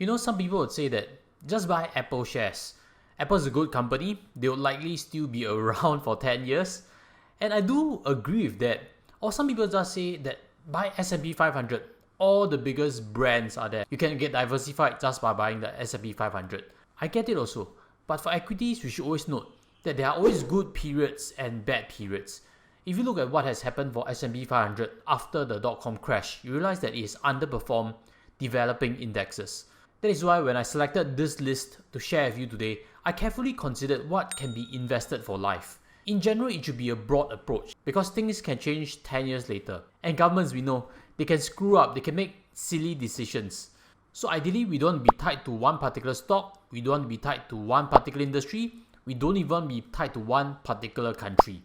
You know, some people would say that just buy Apple shares. Apple's a good company, they will likely still be around for 10 years. And I do agree with that. Or some people just say that buy S&P 500. All the biggest brands are there. You can get diversified just by buying the S&P 500. I get it also. But for equities, we should always note that there are always good periods and bad periods. If you look at what has happened for S&P 500 after the dot-com crash, you realize that it has underperformed developing indexes. That is why when I selected this list to share with you today, I carefully considered what can be invested for life. In general, it should be a broad approach because things can change 10 years later. And governments, we know, they can screw up, they can make silly decisions. So ideally, we don't want to be tied to one particular stock, we don't want to be tied to one particular industry, we don't even want to be tied to one particular country.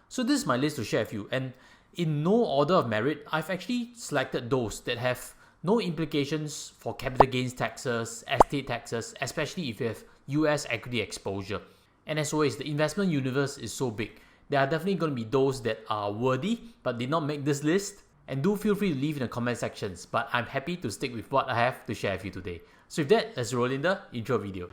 So this is my list to share with you, and in no order of merit, I've actually selected those that have no implications for capital gains taxes, estate taxes, especially if you have US equity exposure. And as always, the investment universe is so big. There are definitely going to be those that are worthy but did not make this list. And do feel free to leave in the comment sections, but I'm happy to stick with what I have to share with you today. So with that, let's roll in the intro video.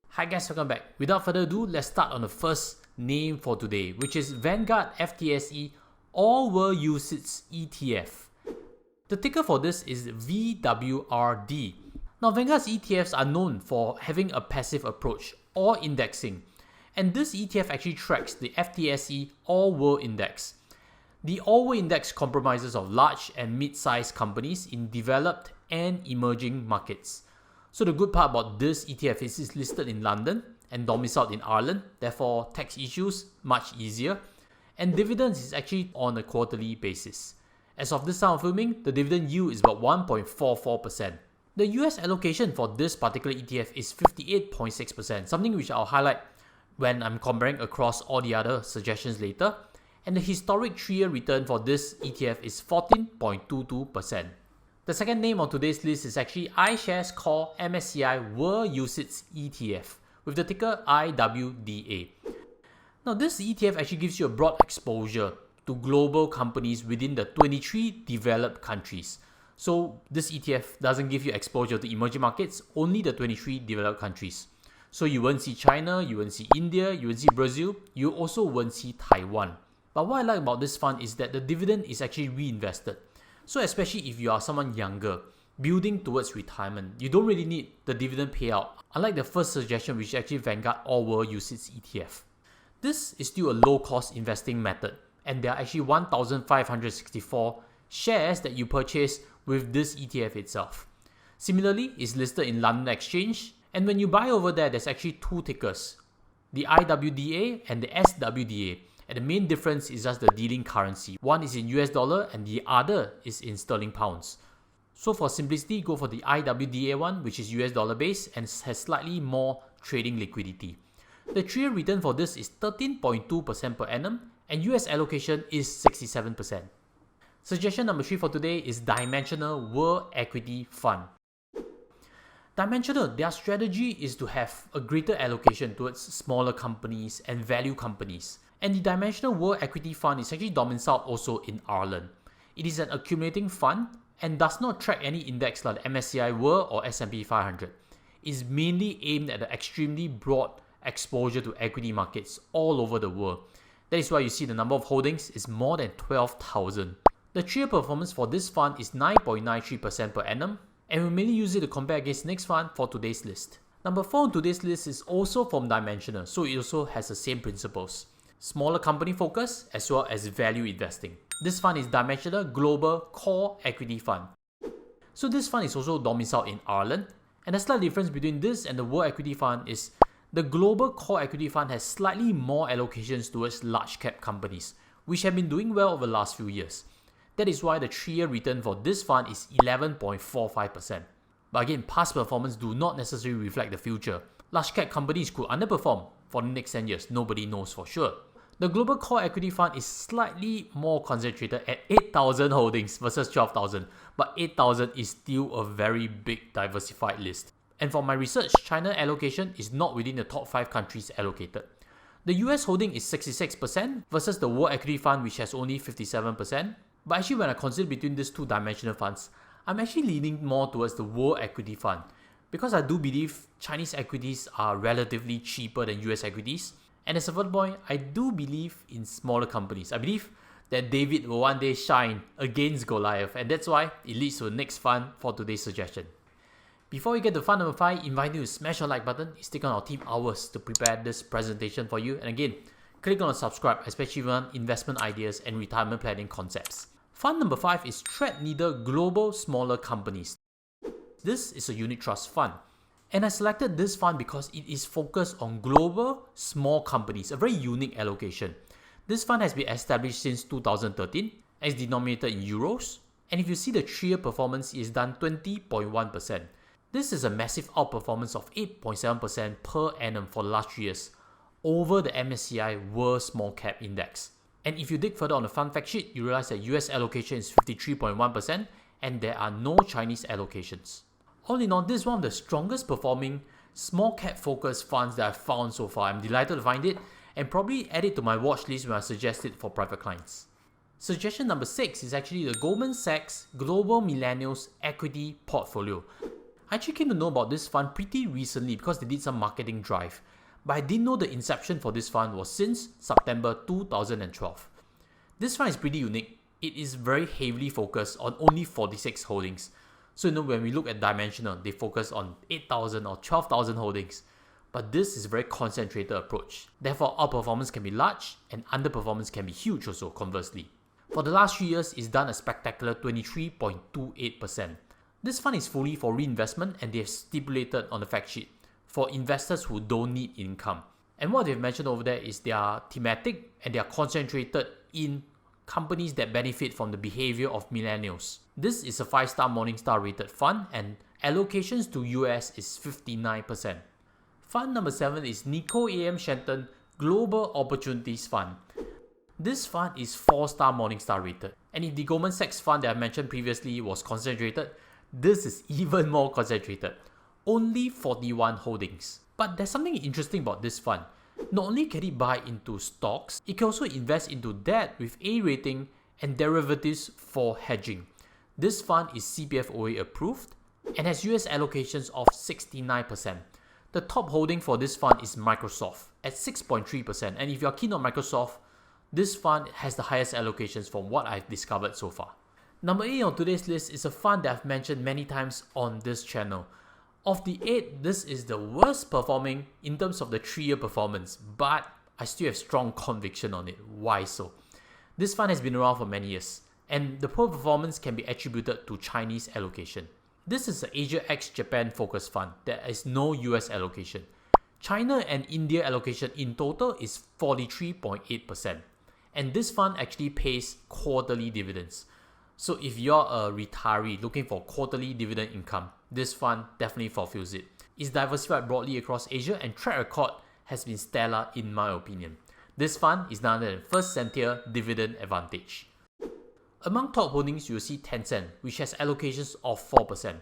Hi guys, welcome back. Without further ado, let's start on the first name for today, which is Vanguard FTSE All World UCITS ETF. The ticker for this is VWRD. Now, Vanguard's ETFs are known for having a passive approach or indexing, and this ETF actually tracks the FTSE All World Index. The All World Index comprises of large and mid-sized companies in developed and emerging markets. So the good part about this ETF is it's listed in London and domiciled in Ireland, therefore tax issues much easier, and dividends is actually on a quarterly basis. As of this time of filming, the dividend yield is about 1.44%. The US allocation for this particular ETF is 58.6%, something which I'll highlight when I'm comparing across all the other suggestions later. And the historic 3-year return for this ETF is 14.22%. The second name on today's list is actually iShares Core MSCI World UCITS ETF with the ticker IWDA. Now, this ETF actually gives you a broad exposure to global companies within the 23 developed countries. So this ETF doesn't give you exposure to emerging markets, only the 23 developed countries. So you won't see China, you won't see India, you won't see Brazil, you also won't see Taiwan. But what I like about this fund is that the dividend is actually reinvested. So especially if you are someone younger, building towards retirement, you don't really need the dividend payout, unlike the first suggestion, which is actually Vanguard All World UCITS ETF. This is still a low-cost investing method, and there are actually 1,564 shares that you purchase with this ETF itself. Similarly, it's listed in London Exchange, and when you buy over there, there's actually two tickers, the IWDA and the SWDA. And the main difference is just the dealing currency. One is in US dollar and the other is in sterling pounds. So for simplicity, go for the IWDA one, which is US dollar based and has slightly more trading liquidity. The 3-year return for this is 13.2% per annum and US allocation is 67%. Suggestion number 3 for today is Dimensional World Equity Fund. Dimensional, their strategy is to have a greater allocation towards smaller companies and value companies. And the Dimensional World Equity Fund is actually domiciled also in Ireland. It is an accumulating fund and does not track any index like the MSCI World or S&P 500. It is mainly aimed at an extremely broad exposure to equity markets all over the world. That is why you see the number of holdings is more than 12,000. The 3-year performance for this fund is 9.93% per annum, and we mainly use it to compare against the next fund for today's list. Number 4 on today's list is also from Dimensional, so it also has the same principles. Smaller company focus as well as value investing. This fund is Dimensional Global Core Equity Fund. So this fund is also domiciled in Ireland, and the slight difference between this and the World Equity Fund is the Global Core Equity Fund has slightly more allocations towards large cap companies, which have been doing well over the last few years. That is why the 3-year return for this fund is 11.45%. But again, past performance do not necessarily reflect the future. Large cap companies could underperform for the next 10 years, nobody knows for sure. The Global Core Equity Fund is slightly more concentrated at 8,000 holdings versus 12,000, but 8,000 is still a very big diversified list. And for my research, China allocation is not within the top 5 countries allocated. The US holding is 66% versus the World Equity Fund, which has only 57%. But actually, when I consider between these two dimensional funds, I'm actually leaning more towards the World Equity Fund because I do believe Chinese equities are relatively cheaper than US equities. And as a third point, I do believe in smaller companies. I believe that David will one day shine against Goliath, and that's why it leads to the next fund for today's suggestion. Before we get to fund number 5, invite you to smash the like button. It's taken our team hours to prepare this presentation for you. And again, click on the subscribe, especially if you want investment ideas and retirement planning concepts. Fund number 5 is Threadneedle Global Smaller Companies. This is a unit trust fund. And I selected this fund because it is focused on global small companies, a very unique allocation. This fund has been established since 2013 and is denominated in euros. And if you see the 3-year performance, it is done 20.1%. This is a massive outperformance of 8.7% per annum for the last 3 years over the MSCI World Small Cap Index. And if you dig further on the fund fact sheet, you realize that US allocation is 53.1% and there are no Chinese allocations. All in all, this is one of the strongest performing small cap focused funds that I've found so far. I'm delighted to find it and probably add it to my watch list when I suggest it for private clients. Suggestion number 6 is actually the Goldman Sachs Global Millennials Equity Portfolio. I actually came to know about this fund pretty recently because they did some marketing drive, but I didn't know the inception for this fund was since September 2012. This fund is pretty unique. It is very heavily focused on only 46 holdings. So when we look at dimensional, they focus on 8,000 or 12,000 holdings. But this is a very concentrated approach. Therefore, outperformance can be large and underperformance can be huge also, conversely. For the last 3 years, it's done a spectacular 23.28%. This fund is fully for reinvestment and they have stipulated on the fact sheet for investors who don't need income. And what they've mentioned over there is they are thematic and they are concentrated in companies that benefit from the behavior of millennials. This is a 5-star Morningstar rated fund and allocations to US is 59%. Fund number 7 is Nikko AM Shenton Global Opportunities Fund. This fund is 4-star Morningstar rated. And if the Goldman Sachs fund that I mentioned previously was concentrated, this is even more concentrated. Only 41 holdings. But there's something interesting about this fund. Not only can it buy into stocks, it can also invest into debt with A rating and derivatives for hedging. This fund is CPFOA approved and has US allocations of 69%. The top holding for this fund is Microsoft at 6.3%, and if you're keen on Microsoft, this fund has the highest allocations from what I've discovered so far. Number 8 on today's list is a fund that I've mentioned many times on this channel. Of the 8, this is the worst performing in terms of the 3-year performance, but I still have strong conviction on it. Why so? This fund has been around for many years, and the poor performance can be attributed to Chinese allocation. This is an Asia x Japan focused fund. There is no US allocation. China and India allocation in total is 43.8%. And this fund actually pays quarterly dividends. So if you're a retiree looking for quarterly dividend income, this fund definitely fulfills it. It's diversified broadly across Asia and track record has been stellar in my opinion. This fund is none other than First Sentier Dividend Advantage. Among top holdings, you will see Tencent, which has allocations of 4%.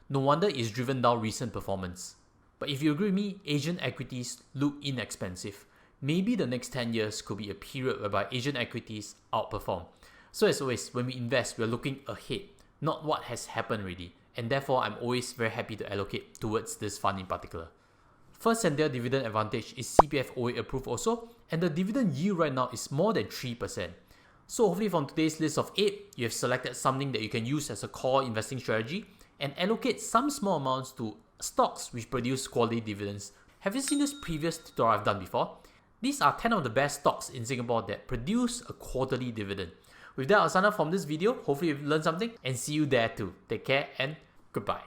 No wonder it's driven down recent performance. But if you agree with me, Asian equities look inexpensive. Maybe the next 10 years could be a period whereby Asian equities outperform. So as always, when we invest, we're looking ahead, not what has happened already. And therefore, I'm always very happy to allocate towards this fund in particular. First Sentier Dividend Advantage is CPFOA approved also, and the dividend yield right now is more than 3%. So hopefully from today's list of 8, you have selected something that you can use as a core investing strategy and allocate some small amounts to stocks which produce quality dividends. Have you seen this previous tutorial I've done before? These are 10 of the best stocks in Singapore that produce a quarterly dividend. With that, I'll sign off from this video. Hopefully you've learned something and see you there too. Take care and goodbye.